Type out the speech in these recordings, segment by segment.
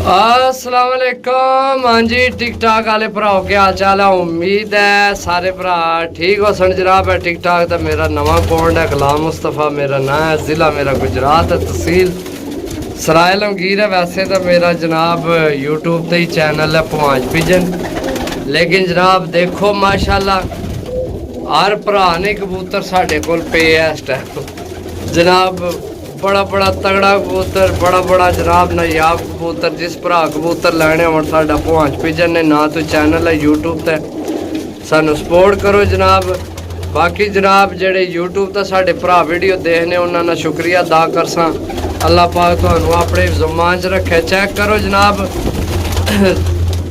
अस्सलाम वालेकुम। हाँ जी, टिक टाक वाले भराओ क्या हाल चाल है। उम्मीद है सारे भरा ठीक हो सन जनाब। है टिक टाक का मेरा नवा अकाउंट है, गुलाम मुस्तफ़ा मेरा नाम है, ज़िला मेरा गुजरात है, तहसील सराय लमगीर है। वैसे तो मेरा जनाब यूट्यूब पे ही चैनल है पवांच पिजन, लेकिन जनाब देखो माशाल्लाह हर भरा ने कबूतर साढ़े कोल पे है इस टाइम जनाब। बड़ा बड़ा तगड़ा कबूतर, बड़ा बड़ा जनाब नायाब कबूतर। जिस भरा कबूतर लैने हो साडा पवांच पिजन ने ना तो चैनल है यूट्यूब ते, सानू सपोर्ट करो जनाब। बाकी जनाब जेड़े यूट्यूब ते साडे भरा वीडियो देखने उन्होंने शुक्रिया अदा करसा। अल्लाह पाक तुहानू अपने ज़ुबान च रखे। चेक करो जनाब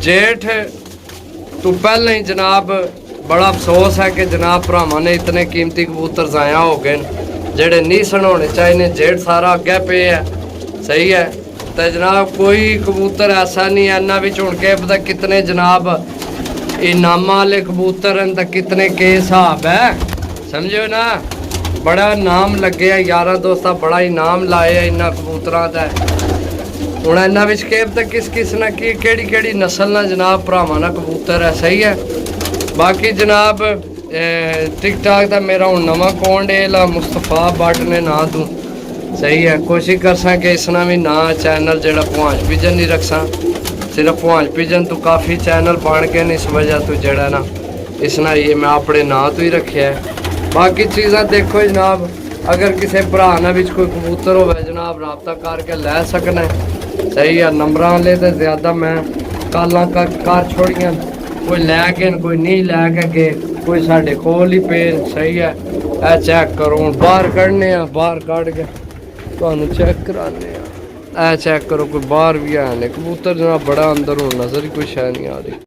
जेठ तो पहले ही जनाब बड़ा अफसोस है कि जनाब भरावां ने इतने कीमती कबूतर ज़ाया हो गए जेड़े नहीं सन होने चाहिए। जेठ सारा अगे पे है, सही है। तो जनाब कोई कबूतर ऐसा नहीं है, इन्होंने भी हुण के पता कितने जनाब इनामा वाले कबूतर हैं, तो कितने के हिसाब है समझो ना। बड़ा नाम लगे है यारा दोस्ता, बड़ा इनाम लाए इन्होंने कबूतरों का। हुण इन्होंने विच के पता किस किस ने की केड़ी नस्ल ना जनाब भरावां ना कबूतर है, सही है। बाकी जनाब टिक टाक का मेरा हूँ नवा अकाउंट है मुस्तफा बट ने ना तू, सही है। कोशिश करसा कि इसना भी ना चैनल जो पवांच पिजन नहीं रखसा, सिर्फ पवांच पिजन तो काफ़ी चैनल बन गए इस वजह तो जड़ा ना इसना ये मैं अपने ना तो ही रखे है। बाकी चीज़ा देखो जनाब, अगर किसी भरा ना भी कोई कबूतर हो जनाब रबता करके लै सकना है, सही है। नंबर वाले तो ज़्यादा मैं काला कर छोड़ियाँ, कोई लैके कोई नहीं लैके गए, कोई साढ़े कोल ही पे, सही है। ए चेक करो बाहर कढ़ने, बाहर कढ़ के तुहानू चेक कराने। ए चेक करो कोई बाहर भी है कबूतर जनाब, बड़ा अंदर हूँ नज़र ही कोई शै नहीं आ रही।